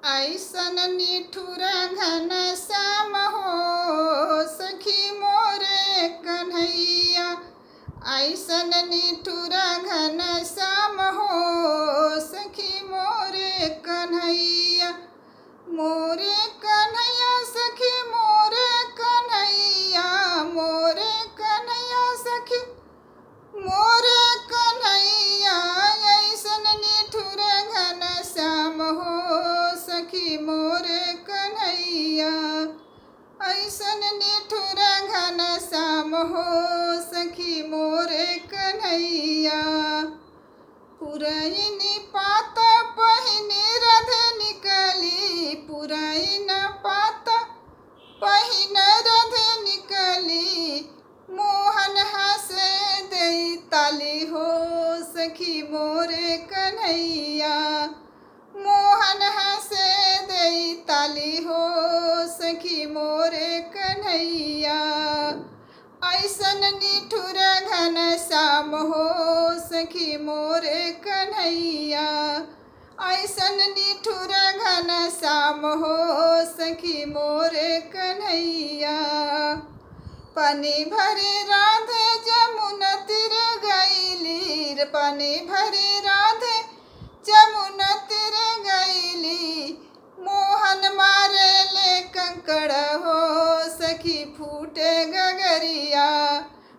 ऐसन निठुर घन श्याम हो सखी मोरे कन्हैया। ऐसन निठुर घन श्याम हो सखी मोरे कन्हैया। मोरे कन्हैया सखी मोरे कन्हैया। मोरे कन्हैया सखी मोरे कन्हैया। ऐसन निठुर घन श्याम हो सखी मोरे कन्हैया। ऐसन निठुर घन श्याम हो सखी मोरे कन्हैया। पुरैन पात पहिने रथ निकली। पुरैन पात पहिन रथ निकली। मोहन हंसे दई ताली हो सखी मोरे कन्हैया। मोहन हंसे दई ताली हो सखी मोरे कन्हैया। ऐसन निठुर घन श्याम हो सखी मोरे कन्हैया। ऐसन निठुर घन श्याम हो सखी मोरे कन्हैया। पानी भरे राधे जमुना तीर गईली। पानी भरे राधे जमुना तीर गईली। मोहन मारे ले कंकड़ हो सखी फूटे गगरिया।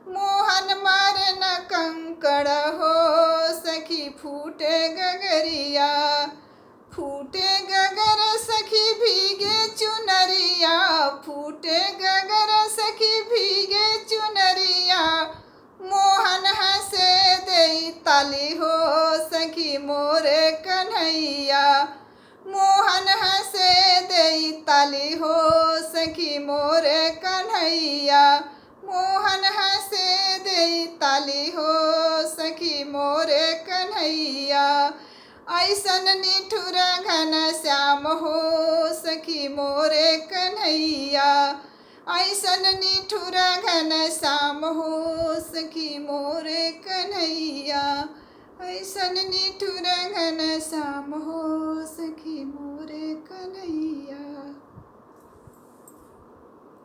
मोहन मारे न कंकड़ हो सखी फूटे गगरिया। फूटे गगर सखी भीगे चुनरिया। फूटे गगर सखी भीगे चुनरिया। मोहन हंसे दई ताली हो सखी मोरे कन्हैया। मोहन हंसे दई ताली हो सखी मोरे कन्हैया। मोहन हंसे दई ताली हो सखी मोरे कन्हैया। ऐसन निठुर घन श्याम हो सखी मोरे कन्हैया। ऐसन निठुर घन श्याम हो सखी मोरे कन्हैया। ऐसन निठुर घन श्याम हो सखी मोरे कन्हैया।